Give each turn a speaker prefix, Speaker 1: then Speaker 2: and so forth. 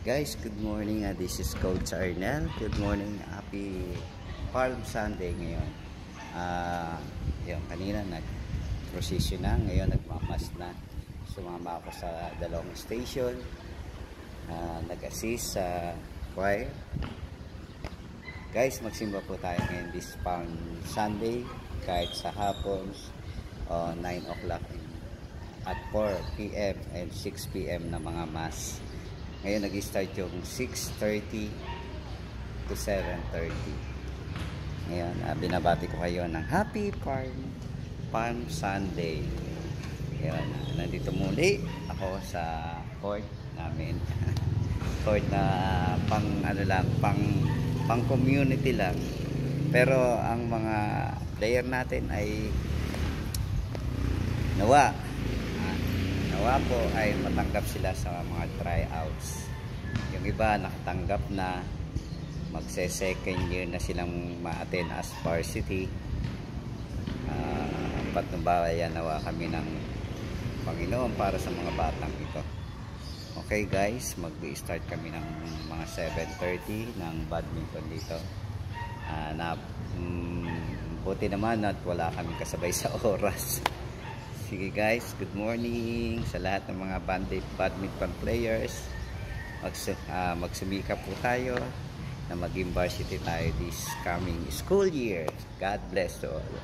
Speaker 1: Guys, good morning. This is Coach Arnel. Good morning. Happy Palm Sunday ngayon. Yung kanina nag-procession na. Ngayon nagmamas na. Sumama ako sa dalawang station. Nag-assist sa choir. Guys, magsimba po tayo ngayon this Palm Sunday. Kahit sa hapon, 9 o'clock at 4 p.m. and 6 p.m. na mga mass. Ngayon nag-start yung 6:30 to 7:30. Ngayon, binabati ko kayo ng Happy Palm Sunday. Ngayon, nandito muli ako sa court namin. Court na pang community lang. Pero ang mga player natin ay nawa po ay matanggap sila sa mga tryouts. Yung iba nakatanggap na, magse-second year na silang ma-attend as varsity. Patnubayan nawa kami ng Panginoon para sa mga batang ito. Okay guys, mag-start kami ng mga 7:30 ng badminton dito. Buti naman at wala kami kasabay sa oras. Sige guys, good morning sa lahat ng mga badminton players. Magsumikap po tayo na maging varsity tayo this coming school year. God bless to all.